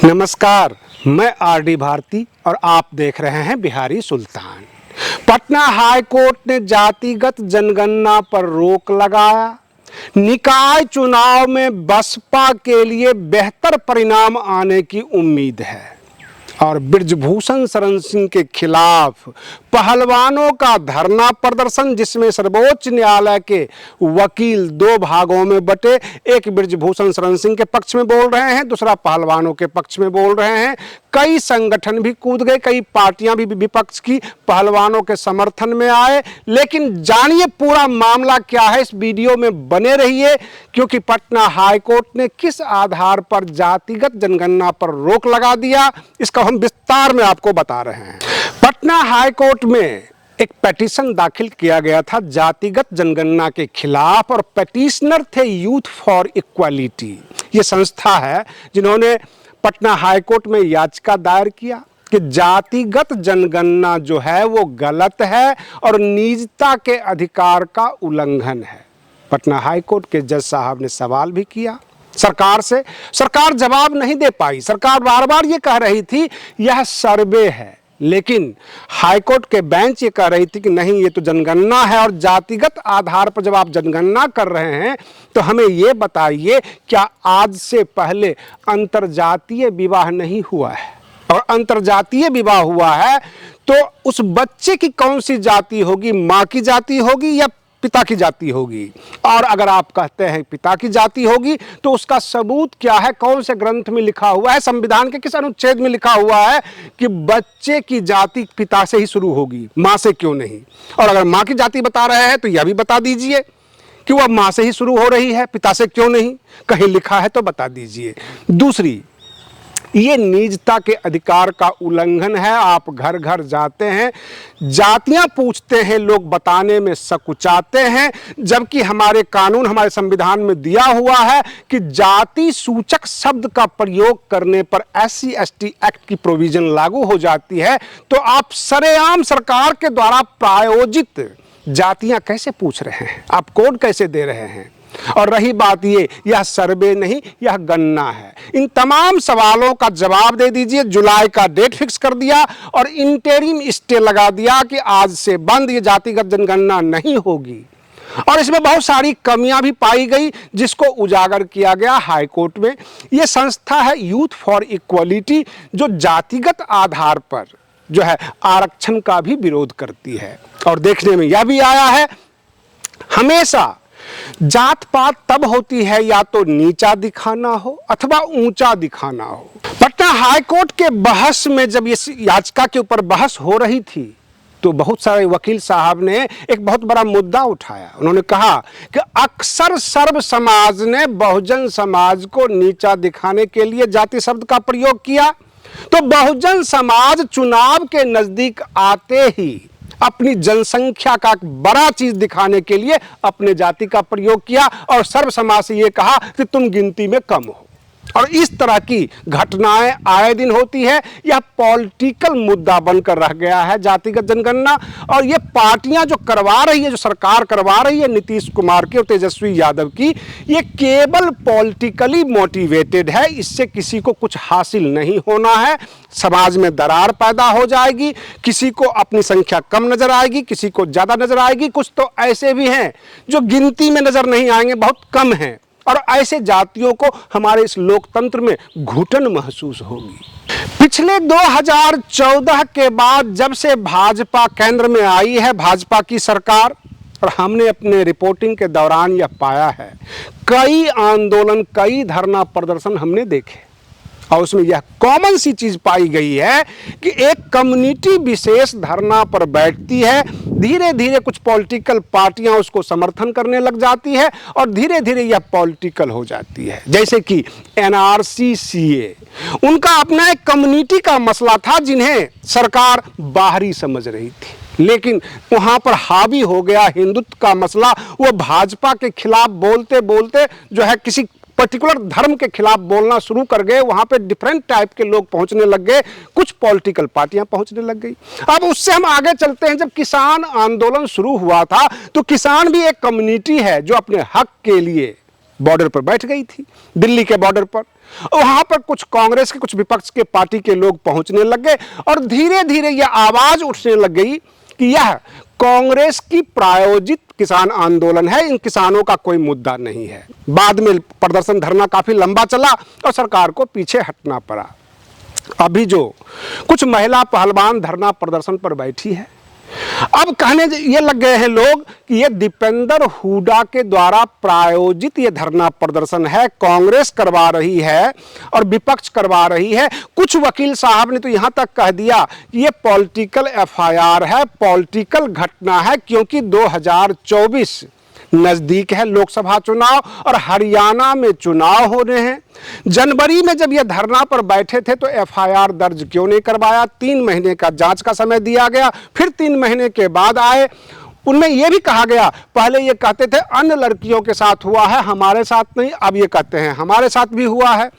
नमस्कार, मैं आरडी भारती और आप देख रहे हैं बिहारी सुल्तान। पटना हाई कोर्ट ने जातिगत जनगणना पर रोक लगाया। निकाय चुनाव में बसपा के लिए बेहतर परिणाम आने की उम्मीद है और बृजभूषण शरण सिंह के खिलाफ पहलवानों का धरना प्रदर्शन, जिसमें सर्वोच्च न्यायालय के वकील दो भागों में बटे, एक बृजभूषण शरण सिंह के पक्ष में बोल रहे हैं, दूसरा पहलवानों के पक्ष में बोल रहे हैं। कई संगठन भी कूद गए, कई पार्टियां भी विपक्ष की पहलवानों के समर्थन में आए। लेकिन जानिए पूरा मामला क्या है, इस वीडियो में बने रहिए, क्योंकि पटना हाई कोर्ट ने किस आधार पर जातिगत जनगणना पर रोक लगा दिया, इसका हम विस्तार में आपको बता रहे हैं। पटना हाई कोर्ट में एक पेटिशन दाखिल किया गया था जातिगत जनगणना के खिलाफ, और पेटिशनर थे यूथ फॉर इक्वालिटी। ये संस्था है जिन्होंने पटना हाई कोर्ट में याचिका दायर किया कि जातिगत जनगणना जो है वो गलत है और निजता के अधिकार का उल्लंघन है। पटना हाई कोर्ट के जज साहब ने सवाल भी किया सरकार से, सरकार जवाब नहीं दे पाई। सरकार बार बार ये कह रही थी यह सर्वे है, लेकिन हाईकोर्ट के बेंच ये कह रही थी कि नहीं, ये तो जनगणना है, और जातिगत आधार पर जब आप जनगणना कर रहे हैं तो हमें ये बताइए क्या आज से पहले अंतरजातीय विवाह नहीं हुआ है, और अंतरजातीय विवाह हुआ है तो उस बच्चे की कौन सी जाति होगी, माँ की जाति होगी या पिता की जाति होगी। और अगर आप कहते हैं पिता की जाति होगी तो उसका सबूत क्या है, कौन से ग्रंथ में लिखा हुआ है, संविधान के किस अनुच्छेद में लिखा हुआ है कि बच्चे की जाति पिता से ही शुरू होगी, मां से क्यों नहीं। और अगर मां की जाति बता रहे हैं तो यह भी बता दीजिए कि वह मां से ही शुरू हो रही है, पिता से क्यों नहीं, कहीं लिखा है तो बता दीजिए। दूसरी, ये निजता के अधिकार का उल्लंघन है। आप घर घर जाते हैं, जातियां पूछते हैं, लोग बताने में सकुचाते हैं, जबकि हमारे कानून, हमारे संविधान में दिया हुआ है कि जाति सूचक शब्द का प्रयोग करने पर SC/ST एक्ट की प्रोविजन लागू हो जाती है। तो आप सरेआम सरकार के द्वारा प्रायोजित जातियां कैसे पूछ रहे हैं, आप कोड कैसे दे रहे हैं। और रही बात यह सर्वे नहीं, यह गणना है। इन तमाम सवालों का जवाब दे दीजिए। जुलाई का डेट फिक्स कर दिया और इंटरिम स्टे लगा दिया कि आज से बंद, ये जातिगत जनगणना नहीं होगी। और इसमें बहुत सारी कमियां भी पाई गई, जिसको उजागर किया गया हाई कोर्ट में। यह संस्था है यूथ फॉर इक्वालिटी, जो जातिगत आधार पर जो है आरक्षण का भी विरोध करती है। और देखने में यह भी आया है, हमेशा जात पात तब होती है या तो नीचा दिखाना हो अथवा ऊंचा दिखाना हो। पटना हाई कोर्ट के बहस में जब इस याचिका के ऊपर बहस हो रही थी तो बहुत सारे वकील साहब ने एक बहुत बड़ा मुद्दा उठाया। उन्होंने कहा कि अक्सर सर्व समाज ने बहुजन समाज को नीचा दिखाने के लिए जाति शब्द का प्रयोग किया, तो बहुजन समाज चुनाव के नजदीक आते ही अपनी जनसंख्या का बड़ा चीज दिखाने के लिए अपने जाति का प्रयोग किया और सर्व समाज से यह कहा कि तुम गिनती में कम हो। और इस तरह की घटनाएं आए दिन होती है। यह पॉलिटिकल मुद्दा बनकर रह गया है जातिगत जनगणना, और ये पार्टियां जो करवा रही है, जो सरकार करवा रही है नीतीश कुमार की और तेजस्वी यादव की, ये केवल पॉलिटिकली मोटिवेटेड है। इससे किसी को कुछ हासिल नहीं होना है। समाज में दरार पैदा हो जाएगी, किसी को अपनी संख्या कम नजर आएगी, किसी को ज्यादा नजर आएगी। कुछ तो ऐसे भी हैं जो गिनती में नजर नहीं आएंगे, बहुत कम हैं, और ऐसे जातियों को हमारे इस लोकतंत्र में घुटन महसूस होगी। पिछले 2014 के बाद जब से भाजपा केंद्र में आई है, भाजपा की सरकार, और हमने अपने रिपोर्टिंग के दौरान यह पाया है, कई आंदोलन, कई धरना प्रदर्शन हमने देखे, और उसमें यह कॉमन सी चीज पाई गई है कि एक कम्युनिटी विशेष धरना पर बैठती है, धीरे धीरे कुछ पॉलिटिकल पार्टियां उसको समर्थन करने लग जाती है, और धीरे धीरे यह पॉलिटिकल हो जाती है। जैसे कि NRC CA, उनका अपना एक कम्युनिटी का मसला था जिन्हें सरकार बाहरी समझ रही थी, लेकिन वहां पर हावी हो गया हिंदुत्व का मसला। वो भाजपा के खिलाफ बोलते बोलते जो है किसी पर्टिकुलर धर्म के खिलाफ बोलना शुरू कर गए। वहां पे डिफरेंट टाइप के लोग पहुंचने लग गए, कुछ पॉलिटिकल पार्टियां पहुंचने लग गई। अब उससे हम आगे चलते हैं, जब किसान आंदोलन शुरू हुआ था तो किसान भी एक कम्युनिटी है जो अपने हक के लिए बॉर्डर पर बैठ गई थी, दिल्ली के बॉर्डर पर। वहां पर कुछ कांग्रेस के, कुछ विपक्ष के पार्टी के लोग पहुंचने लग गए और धीरे धीरे यह आवाज उठने लग गई कि यह कांग्रेस की प्रायोजित किसान आंदोलन है, इन किसानों का कोई मुद्दा नहीं है। बाद में प्रदर्शन धरना काफी लंबा चला और सरकार को पीछे हटना पड़ा। अभी जो कुछ महिला पहलवान धरना प्रदर्शन पर बैठी है, अब कहने ये लग गए हैं लोग कि ये दीपेंद्र हुड्डा के द्वारा प्रायोजित ये धरना प्रदर्शन है, कांग्रेस करवा रही है और विपक्ष करवा रही है। कुछ वकील साहब ने तो यहां तक कह दिया कि ये पॉलिटिकल एफआईआर है, पॉलिटिकल घटना है, क्योंकि 2024 नजदीक है लोकसभा चुनाव और हरियाणा में चुनाव हो रहे हैं। जनवरी में जब यह धरना पर बैठे थे तो एफआईआर दर्ज क्यों नहीं करवाया? 3 महीने का जांच का समय दिया गया, फिर 3 महीने के बाद आए। उनमें यह भी कहा गया, पहले ये कहते थे अन्य लड़कियों के साथ हुआ है, हमारे साथ नहीं, अब ये कहते हैं हमारे साथ भी हुआ है।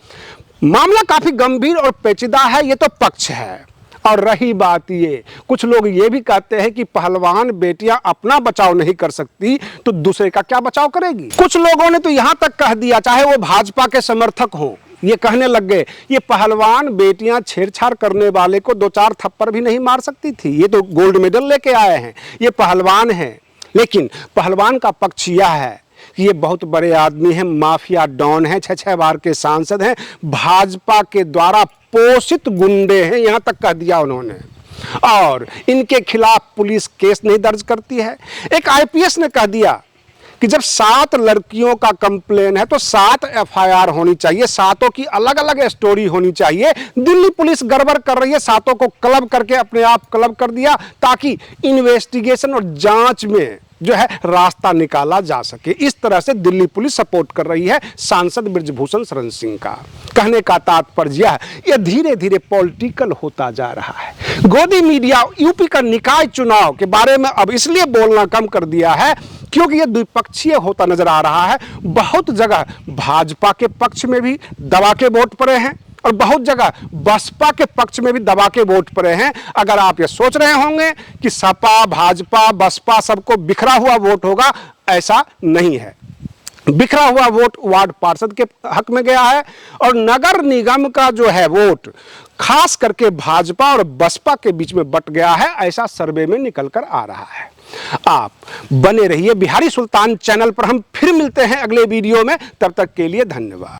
मामला काफी गंभीर और पेचीदा है, ये तो पक्ष है। और रही बात ये, कुछ लोग ये भी कहते हैं कि पहलवान बेटियां अपना बचाव नहीं कर सकती तो दूसरे का क्या बचाव करेगी। कुछ लोगों ने तो यहां तक कह दिया, चाहे वो भाजपा के समर्थक हो, ये कहने लग गए ये पहलवान बेटियां छेड़छाड़ करने वाले को 2-4 थप्पड़ भी नहीं मार सकती थी, ये तो गोल्ड मेडल लेके आए हैं, ये पहलवान हैं। लेकिन पहलवान का पक्ष यह है कि ये बहुत बड़े आदमी हैं, माफिया डॉन हैं, 6-6 बार के सांसद हैं, भाजपा के द्वारा पोषित गुंडे हैं, यहां तक कह दिया उन्होंने। और इनके खिलाफ पुलिस केस नहीं दर्ज करती है। एक आईपीएस ने कह दिया कि जब 7 लड़कियों का कंप्लेन है तो 7 एफआईआर होनी चाहिए, 7 की अलग अलग स्टोरी होनी चाहिए। दिल्ली पुलिस गड़बड़ कर रही है, 7 को क्लब करके अपने आप क्लब कर दिया ताकि इन्वेस्टिगेशन और जांच में जो है रास्ता निकाला जा सके। इस तरह से दिल्ली पुलिस सपोर्ट कर रही है सांसद बृजभूषण शरण सिंह का। कहने का तात्पर्य यह धीरे धीरे पॉलिटिकल होता जा रहा है। गोदी मीडिया यूपी का निकाय चुनाव के बारे में अब इसलिए बोलना कम कर दिया है क्योंकि यह द्विपक्षीय होता नजर आ रहा है। बहुत जगह भाजपा के पक्ष में भी दबा के वोट पड़े हैं और बहुत जगह बसपा के पक्ष में भी दबा के वोट पड़े हैं। अगर आप ये सोच रहे होंगे कि सपा, भाजपा, बसपा सबको बिखरा हुआ वोट होगा, ऐसा नहीं है। बिखरा हुआ वोट वार्ड पार्षद के हक में गया है और नगर निगम का जो है वोट खास करके भाजपा और बसपा के बीच में बट गया है, ऐसा सर्वे में निकल कर आ रहा है। आप बने रहिए बिहारी सुल्तान चैनल पर, हम फिर मिलते हैं अगले वीडियो में, तब तक के लिए धन्यवाद।